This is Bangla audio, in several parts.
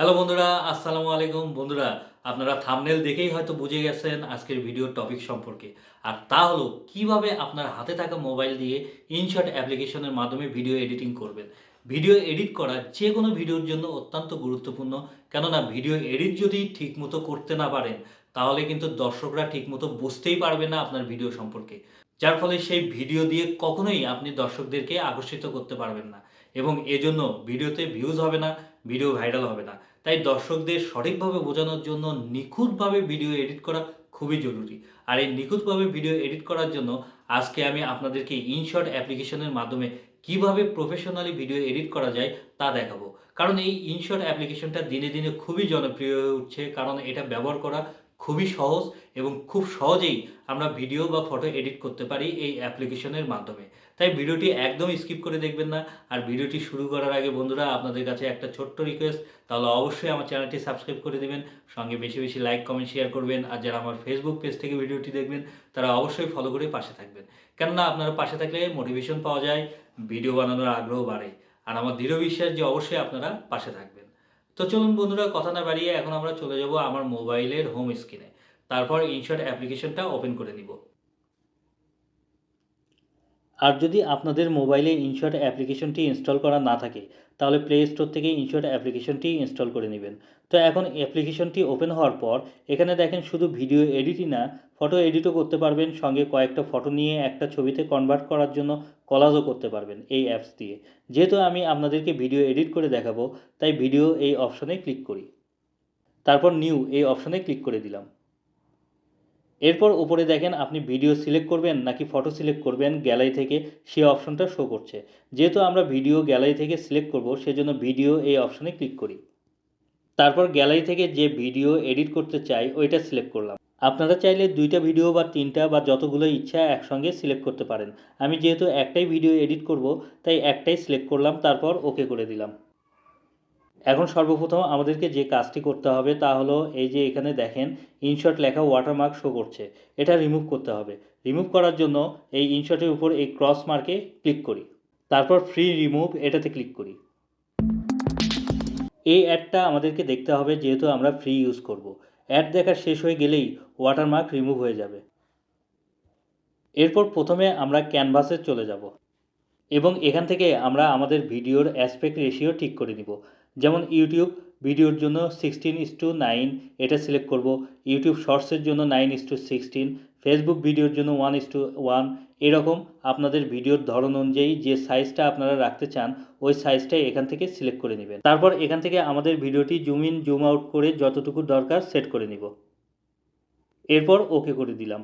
হ্যালো বন্ধুরা, আসসালামু আলাইকুম। বন্ধুরা, আপনারা থাম্বনেল দেখেই হয়তো বুঝে গেছেন আজকের ভিডিওর টপিক সম্পর্কে। আর তা হলো কিভাবে আপনার হাতে থাকা মোবাইল দিয়ে ইনশট অ্যাপ্লিকেশনের মাধ্যমে ভিডিও এডিটিং করবেন। ভিডিও এডিট করা যেকোনো ভিডিওর জন্য অত্যন্ত গুরুত্বপূর্ণ। কেননা ভিডিও এডিট যদি ঠিকমতো করতে না পারেন, তাহলে কিন্তু দর্শকরা ঠিকমতো বুঝতেই পারবে না আপনার ভিডিও সম্পর্কে। যার ফলে সেই ভিডিও দিয়ে কখনোই আপনি দর্শকদেরকে আকর্ষিত করতে পারবেন না। এবং এজন্য ভিডিওতে ভিউজ হবে না, ভিডিও ভাইরাল হবে না। তাই দর্শকদের সঠিকভাবে বোঝানোর জন্য নিখুঁতভাবে ভিডিও এডিট করা খুবই জরুরি। আর এই নিখুঁতভাবে ভিডিও এডিট করার জন্য আজকে আমি আপনাদেরকে ইনশট অ্যাপ্লিকেশনের মাধ্যমে কিভাবে প্রফেশনালি ভিডিও এডিট করা যায় তা দেখাবো। কারণ এই ইনশট অ্যাপ্লিকেশনটা দিনে দিনে খুবই জনপ্রিয় হয়ে উঠছে, কারণ এটা ব্যবহার করা খুবই সহজ এবং খুব সহজেই আমরা ভিডিও বা ফটো এডিট করতে পারি এই অ্যাপ্লিকেশনের মাধ্যমে। তাই ভিডিওটি একদম স্কিপ করে দেখবেন না। আর ভিডিওটি শুরু করার আগে বন্ধুরা, আপনাদের কাছে একটা ছোট্ট রিকোয়েস্ট, তাহলে অবশ্যই আমার চ্যানেলটি সাবস্ক্রাইব করে দিবেন, সঙ্গে বেশি বেশি লাইক কমেন্ট শেয়ার করবেন। আর যারা আমার ফেসবুক পেজ থেকে ভিডিওটি দেখবেন তারা অবশ্যই ফলো করে পাশে থাকবেন। কেননা আপনারা পাশে থাকলে মোটিভেশন পাওয়া যায়, ভিডিও বানানোর আগ্রহ বাড়ে। আর আমার দৃঢ় বিশ্বাস যে অবশ্যই আপনারা পাশে থাকবেন। তো চলুন বন্ধুরা, কথা না বাড়িয়ে এখন আমরা চলে যাব আমার মোবাইলের হোম স্ক্রিনে। তারপর ইনশট অ্যাপ্লিকেশনটা ওপেন করে নিব। আর যদি আপনাদের মোবাইলে ইনশট অ্যাপ্লিকেশনটি ইনস্টল করা না থাকে, তাহলে প্লে স্টোর থেকে ইনশট অ্যাপ্লিকেশনটি ইনস্টল করে নেবেন। তো এখন অ্যাপ্লিকেশনটি ওপেন হওয়ার পর এখানে দেখেন শুধু ভিডিও এডিটই না, ফটো এডিটও করতে পারবেন, সঙ্গে কয়েকটা ফটো নিয়ে একটা ছবিতে কনভার্ট করার জন্য কলাজও করতে পারবেন এই অ্যাপস দিয়ে। যেহেতু আমি আপনাদেরকে ভিডিও এডিট করে দেখাবো, তাই ভিডিও এই অপশনে ক্লিক করি। তারপর নিউ এই অপশনে ক্লিক করে দিলাম। এরপর উপরে দেখেন আপনি ভিডিও সিলেক্ট করবেন নাকি ফটো সিলেক্ট করবেন গ্যালারি থেকে, সেই অপশনটা শো করছে। যেহেতু আমরা ভিডিও গ্যালারি থেকে সিলেক্ট করব, সেজন্য ভিডিও এই অপশনে ক্লিক করি। তারপর গ্যালারি থেকে যে ভিডিও এডিট করতে চাই ওইটা সিলেক্ট করলাম। আপনারা চাইলে 2টা ভিডিও বা 3টা বা যতগুলো ইচ্ছা একসঙ্গে সিলেক্ট করতে পারেন। আমি যেহেতু একটাই ভিডিও এডিট করব, তাই একটাই সিলেক্ট করলাম, তারপর ওকে করে দিলাম। এখন সর্বপ্রথম আমাদেরকে যে কাজটি করতে হবে তা হলো, এই যে এখানে দেখেন ইনশট লেখা ওয়াটারমার্ক শো করছে, এটা রিমুভ করতে হবে। রিমুভ করার জন্য এই ইনশটের উপর এই ক্রস মার্কে ক্লিক করি। তারপর ফ্রি রিমুভ এটাতে ক্লিক করি। এই অ্যাডটা আমাদেরকে দেখতে হবে, যেহেতু আমরা ফ্রি ইউজ করব। অ্যাড দেখা শেষ হয়ে গেলেই ওয়াটারমার্ক রিমুভ হয়ে যাবে। এরপর প্রথমে আমরা ক্যানভাসে চলে যাব এবং এখান থেকে আমরা আমাদের ভিডিওর অ্যাসপেক্ট রেশিও ঠিক করে নিব। যেমন ইউটিউব ভিডিওর জন্য 16:9 এটা সিলেক্ট করব, ইউটিউব শর্টসের জন্য 9:16, ফেসবুক ভিডিওর জন্য 1:1। এরকম আপনাদের ভিডিওর ধরন অনুযায়ী যে সাইজটা আপনারা রাখতে চান ওই সাইজটাই এখান থেকে সিলেক্ট করে নেবেন। তারপর এখান থেকে আমাদের ভিডিওটি জুম ইন জুম আউট করে যতটুকু দরকার সেট করে নিব। এরপর ওকে করে দিলাম।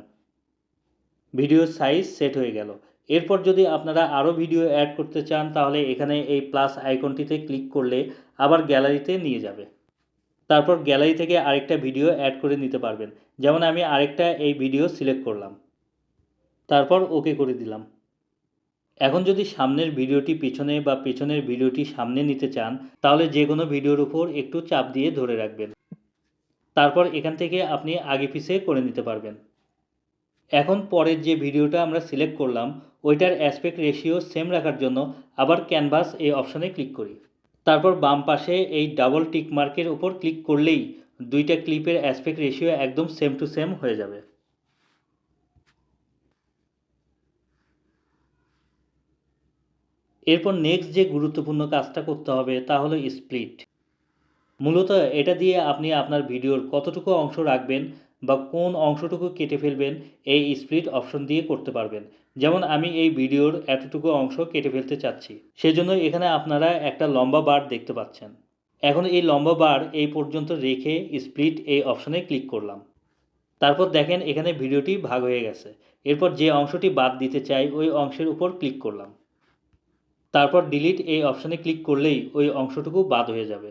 ভিডিওর সাইজ সেট হয়ে গেল। এরপর যদি আপনারা আরও ভিডিও অ্যাড করতে চান, তাহলে এখানে এই প্লাস আইকনটিতে ক্লিক করলে আবার গ্যালারিতে নিয়ে যাবে। তারপর গ্যালারি থেকে আরেকটা ভিডিও অ্যাড করে নিতে পারবেন। যেমন আমি আরেকটা এই ভিডিও সিলেক্ট করলাম, তারপর ওকে করে দিলাম। এখন যদি সামনের ভিডিওটি পেছনে বা পেছনের ভিডিওটি সামনে নিতে চান, তাহলে যে কোনো ভিডিওর উপর একটু চাপ দিয়ে ধরে রাখবেন। তারপর এখান থেকে আপনি আগে পিছে করে নিতে পারবেন। এখন পরের যে ভিডিওটা আমরা সিলেক্ট করলাম ওইটার অ্যাসপেক্ট রেশিও সেম রাখার জন্য আবার ক্যানভাস এই অপশনে ক্লিক করি। তারপর বাম পাশে এই ডাবল টিক মার্কের উপর ক্লিক করলেই 2টা ক্লিপের অ্যাসপেক্ট রেশিও একদম সেম টু সেম হয়ে যাবে। এরপর নেক্সট যে গুরুত্বপূর্ণ কাজটা করতে হবে তা হলো স্প্লিট। মূলত এটা দিয়ে আপনি আপনার ভিডিওর কতটুকু অংশ রাখবেন বা কোন অংশটুকু কেটে ফেলবেন এই স্প্লিট অপশন দিয়ে করতে পারবেন। যেমন আমি এই ভিডিওর এতটুকু অংশ কেটে ফেলতে চাচ্ছি, সেজন্য এখানে আপনারা একটা লম্বা বার দেখতে পাচ্ছেন। এখন এই লম্বা বার এই পর্যন্ত রেখে স্প্লিট এই অপশনে ক্লিক করলাম। তারপর দেখেন এখানে ভিডিওটি ভাগ হয়ে গেছে। এরপর যে অংশটি বাদ দিতে চাই ওই অংশের উপর ক্লিক করলাম। তারপর ডিলিট এই অপশনে ক্লিক করলেই ওই অংশটুকু বাদ হয়ে যাবে।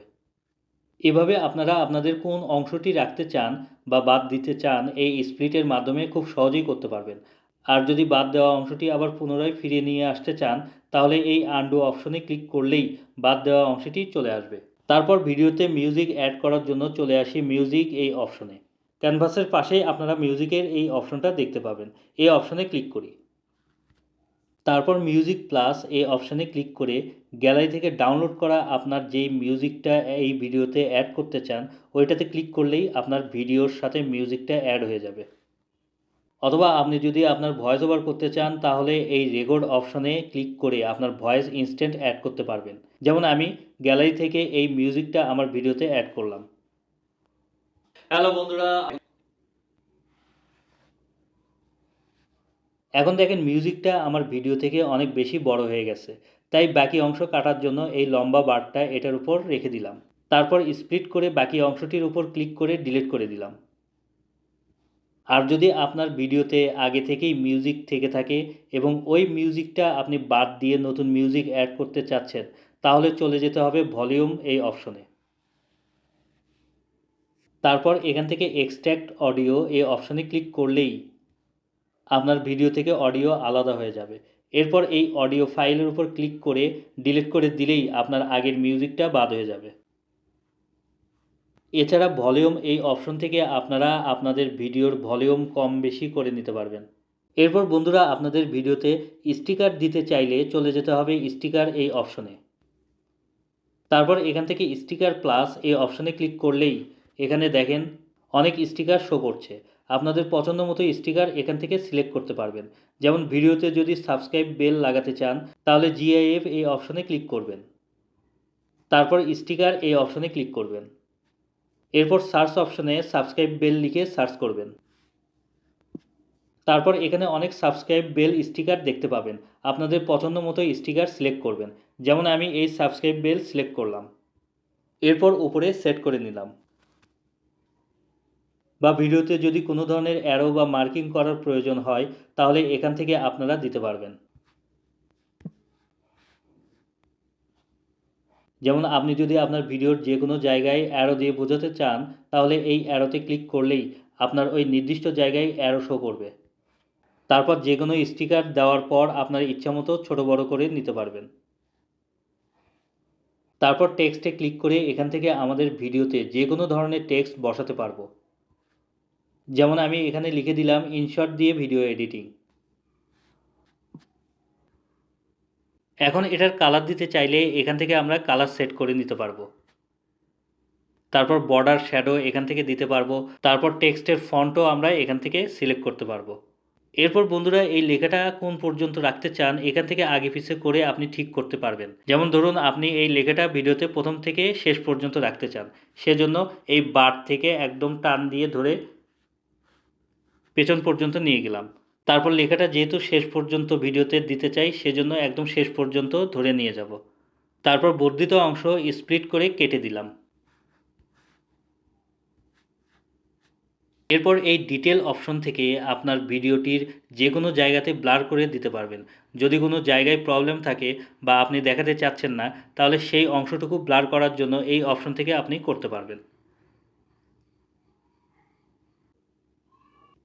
এভাবে আপনারা আপনাদের কোন অংশটি রাখতে চান বা বাদ দিতে চান এই স্প্লিটের মাধ্যমে খুব সহজেই করতে পারবেন। আর যদি বাদ দেওয়া অংশটি আবার পুনরায় ফিরিয়ে নিয়ে আসতে চান, তাহলে এই আনডু অপশনে ক্লিক করলেই বাদ দেওয়া অংশটি চলে আসবে। তারপর ভিডিওতে মিউজিক অ্যাড করার জন্য চলে আসি মিউজিক এই অপশনে। ক্যানভাসের পাশেই আপনারা মিউজিকের এই অপশনটা দেখতে পাবেন, এই অপশনে ক্লিক করি। তারপর মিউজিক প্লাস এই অপশানে ক্লিক করে গ্যালারি থেকে ডাউনলোড করা আপনার যেই মিউজিকটা এই ভিডিওতে অ্যাড করতে চান ওইটাতে ক্লিক করলেই আপনার ভিডিওর সাথে মিউজিকটা অ্যাড হয়ে যাবে। অথবা আপনি যদি আপনার ভয়েস ওভার করতে চান তাহলে এই রেকর্ড অপশনে ক্লিক করে আপনার ভয়েস ইনস্ট্যান্ট অ্যাড করতে পারবেন। যেমন আমি গ্যালারি থেকে এই মিউজিকটা আমার ভিডিওতে অ্যাড করলাম। হ্যালো বন্ধুরা, এখন দেখেন মিউজিকটা আমার ভিডিও থেকে অনেক বেশি বড় হয়ে গেছে, তাই বাকি অংশ কাটার জন্য এই লম্বা বারটা এটার উপর রেখে দিলাম। তারপর স্প্লিট করে বাকি অংশটির উপর ক্লিক করে ডিলিট করে দিলাম। আর যদি আপনার ভিডিওতে আগে থেকেই মিউজিক থেকে থাকে এবং ওই মিউজিকটা আপনি বাদ দিয়ে নতুন মিউজিক অ্যাড করতে চাচ্ছেন, তাহলে চলে যেতে হবে ভলিউম এই অপশনে। তারপর এখান থেকে এক্সট্র্যাক্ট অডিও এই অপশনে ক্লিক করলেই আপনার ভিডিও থেকে অডিও আলাদা হয়ে যাবে। এরপর এই অডিও ফাইলের উপর ক্লিক করে ডিলিট করে দিলেই আপনার আগের মিউজিকটা বাদ হয়ে যাবে। এছাড়া ভলিউম এই অপশন থেকে আপনারা আপনাদের ভিডিওর ভলিউম কম বেশি করে নিতে পারবেন। এরপর বন্ধুরা, আপনাদের ভিডিওতে স্টিকার দিতে চাইলে চলে যেতে হবে স্টিকার এই অপশনে। তারপর এখান থেকে স্টিকার প্লাস এই অপশনে ক্লিক করলেই এখানে দেখেন অনেক স্টিকার শো করছে। আপনাদের পছন্দ মতো স্টিকার এখান থেকে সিলেক্ট করতে পারবেন। যেমন ভিডিওতে যদি সাবস্ক্রাইব বেল লাগাতে চান তাহলে জিআইএফ এই অপশনে ক্লিক করবেন। তারপর স্টিকার এই অপশনে ক্লিক করবেন। এরপর সার্চ অপশনে সাবস্ক্রাইব বেল লিখে সার্চ করবেন। তারপর এখানে অনেক সাবস্ক্রাইব বেল স্টিকার দেখতে পাবেন। আপনাদের পছন্দ মতো স্টিকার সিলেক্ট করবেন। যেমন আমি এই সাবস্ক্রাইব বেল সিলেক্ট করলাম। এরপর উপরে সেট করে নিলাম। বা ভিডিওতে যদি কোনো ধরনের অ্যারো বা মার্কিং করার প্রয়োজন হয় তাহলে এখান থেকে আপনারা দিতে পারবেন। যেমন আপনি যদি আপনার ভিডিওর যে কোনো জায়গায় অ্যারো দিয়ে বোঝাতে চান তাহলে এই অ্যারোতে ক্লিক করলেই আপনার ওই নির্দিষ্ট জায়গায় অ্যারো শো করবে। তারপর যে কোনো স্টিকার দেওয়ার পর আপনার ইচ্ছামতো ছোট বড় করে নিতে পারবেন। তারপর টেক্সটে ক্লিক করে এখান থেকে আমাদের ভিডিওতে যে কোনো ধরনের টেক্সট বসাতে পারবো। যেমন আমি এখানে লিখে দিলাম ইনশর্ট দিয়ে ভিডিও এডিটিং। এখন এটার কালার দিতে চাইলে এখান থেকে আমরা কালার সেট করে নিতে পারবো। তারপর বর্ডার শ্যাডো এখান থেকে দিতে পারবো। তারপর টেক্সটের ফন্টও আমরা এখান থেকে সিলেক্ট করতে পারবো। এরপর বন্ধুরা, এই লেখাটা কোন পর্যন্ত রাখতে চান এখান থেকে আগে পিছে করে আপনি ঠিক করতে পারবেন। যেমন ধরুন আপনি এই লেখাটা ভিডিওতে প্রথম থেকে শেষ পর্যন্ত রাখতে চান, সেজন্য এই বার থেকে একদম টান দিয়ে ধরে পেছন পর্যন্ত নিয়ে গেলাম। তারপর লেখাটা যেহেতু শেষ পর্যন্ত ভিডিওতে দিতে চাই সেজন্য একদম শেষ পর্যন্ত ধরে নিয়ে যাব। তারপর বর্ধিত অংশ স্প্লিট করে কেটে দিলাম। এরপর এই ডিটেল অপশন থেকে আপনার ভিডিওটির যে কোনো জায়গাতে ব্লার করে দিতে পারবেন। যদি কোনো জায়গায় প্রবলেম থাকে বা আপনি দেখাতে চাচ্ছেন না তাহলে সেই অংশটুকু ব্লার করার জন্য এই অপশন থেকে আপনি করতে পারবেন।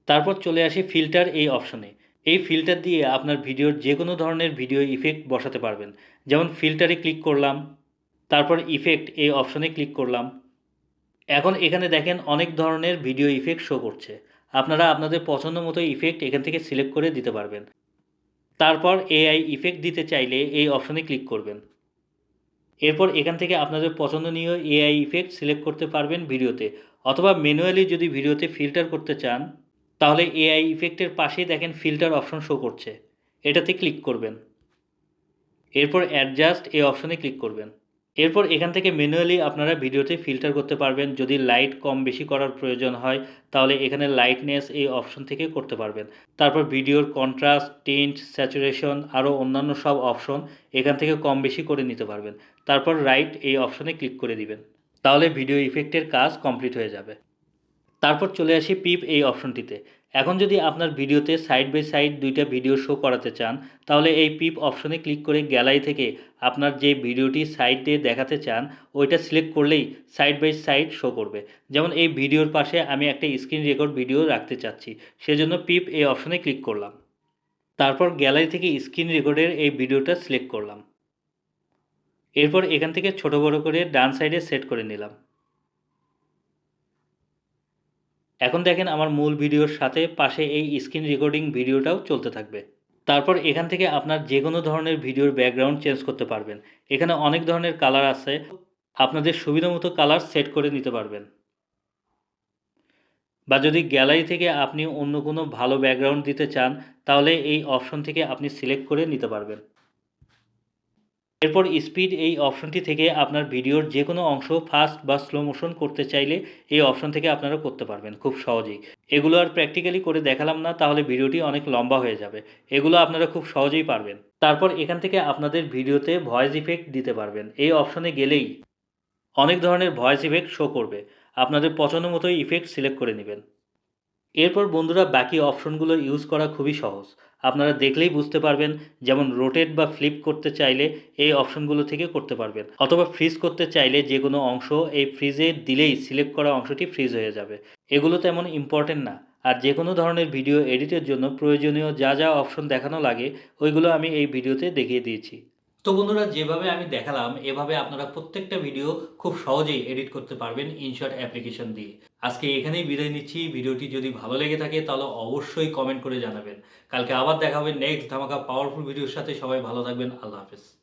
তারপর চলে আসি ফিল্টার এই অপশনে। এই ফিল্টার দিয়ে আপনার ভিডিওর যে কোনো ধরনের ভিডিও ইফেক্ট বসাতে পারবেন। যেমন ফিল্টারে ক্লিক করলাম, তারপর ইফেক্ট এই অপশনে ক্লিক করলাম। এখন এখানে দেখেন অনেক ধরনের ভিডিও ইফেক্ট শো করছে। আপনারা আপনাদের পছন্দ মতো ইফেক্ট এখান থেকে সিলেক্ট করে দিতে পারবেন। তারপর এআই ইফেক্ট দিতে চাইলে এই অপশনে ক্লিক করবেন। এরপর এখান থেকে আপনাদের পছন্দনীয় এআই ইফেক্ট সিলেক্ট করতে পারবেন ভিডিওতে, অথবা ম্যানুয়ালি যদি ভিডিওতে ফিল্টার করতে চান তাহলে এআই ইফেক্টের পাশেই দেখেন ফিল্টার অপশন শো করছে, এটাতে ক্লিক করবেন। এরপর অ্যাডজাস্ট এই অপশনে ক্লিক করবেন। এরপর এখান থেকে ম্যানুয়ালি আপনারা ভিডিওতে ফিল্টার করতে পারবেন। যদি লাইট কম বেশি করার প্রয়োজন হয় তাহলে এখানে লাইটনেস এই অপশন থেকে করতে পারবেন। তারপর ভিডিওর কন্ট্রাস্ট, টিন্ট, স্যাচুরেশন আরও অন্যান্য সব অপশন এখান থেকে কম বেশি করে নিতে পারবেন। তারপর রাইট এই অপশনে ক্লিক করে দিবেন। তাহলে ভিডিও ইফেক্টের কাজ কমপ্লিট হয়ে যাবে। তারপর চলে আসি পিপ এই অপশনটিতে। এখন যদি আপনার ভিডিওতে সাইড বাই সাইড দুইটা ভিডিও শো করাতে চান তাহলে এই পিপ অপশনে ক্লিক করে গ্যালারি থেকে আপনার যে ভিডিওটি সাইডে দেখাতে চান ওইটা সিলেক্ট করলেই সাইড বাই সাইড শো করবে। যেমন এই ভিডিওর পাশে আমি একটা স্ক্রিন রেকর্ড ভিডিও রাখতে চাচ্ছি, সেজন্য পিপ এই অপশনে ক্লিক করলাম। তারপর গ্যালারি থেকে স্ক্রিন রেকর্ডের এই ভিডিওটা সিলেক্ট করলাম। এরপর এখান থেকে ছোট বড় করে ডান সাইডে সেট করে নিলাম। এখন দেখেন আমার মূল ভিডিওর সাথে পাশে এই স্ক্রিন রেকর্ডিং ভিডিওটাও চলতে থাকবে। তারপর এখান থেকে আপনার যে কোনো ধরনের ভিডিওর ব্যাকগ্রাউন্ড চেঞ্জ করতে পারবেন। এখানে অনেক ধরনের কালার আছে, আপনাদের সুবিধামতো কালার সেট করে নিতে পারবেন। বা যদি গ্যালারি থেকে আপনি অন্য কোনো ভালো ব্যাকগ্রাউন্ড দিতে চান, তাহলে এই অপশন থেকে আপনি সিলেক্ট করে নিতে পারবেন। এরপর স্পিড এই অপশনটি থেকে আপনার ভিডিওর যে কোনো অংশ ফাস্ট বা স্লো মোশন করতে চাইলে এই অপশন থেকে আপনারা করতে পারবেন খুব সহজেই। এগুলো আর প্র্যাকটিক্যালি করে দেখালাম না, তাহলে ভিডিওটি অনেক লম্বা হয়ে যাবে। এগুলো আপনারা খুব সহজেই পারবেন। তারপর এখান থেকে আপনাদের ভিডিওতে ভয়েস ইফেক্ট দিতে পারবেন। এই অপশনে গেলেই অনেক ধরনের ভয়েস ইফেক্ট শো করবে। আপনাদের পছন্দ মতো ইফেক্ট সিলেক্ট করে নেবেন। এরপর বন্ধুরা বাকি অপশনগুলো ইউজ করা খুবই সহজ। আপনারা দেখলেই বুঝতে পারবেন, যেমন রোটেট বা ফ্লিপ করতে চাইলে এই অপশনগুলো থেকে করতে পারবেন, অথবা ফ্রিজ করতে চাইলে যে কোনো অংশ এই ফ্রিজে দিলেই সিলেক্ট করা অংশটি ফ্রিজ হয়ে যাবে। এগুলো তেমন ইম্পর্টেন্ট না। আর যে কোনো ধরনের ভিডিও এডিটের জন্য প্রয়োজনীয় যা যা অপশন দেখানো লাগে ওইগুলো আমি এই ভিডিওতে দেখিয়ে দিয়েছি। তো বন্ধুরা, যেভাবে আমি দেখালাম এভাবে আপনারা প্রত্যেকটা ভিডিও খুব সহজেই এডিট করতে পারবেন ইনশট অ্যাপ্লিকেশন দিয়ে। আজকে এখানেই বিদায় নিচ্ছি। ভিডিওটি যদি ভালো লেগে থাকে তাহলে অবশ্যই কমেন্ট করে জানাবেন। কালকে আবার দেখা হবে নেক্সট ধামাকা পাওয়ারফুল ভিডিওর সাথে। সবাই ভালো থাকবেন। আল্লাহ হাফেজ।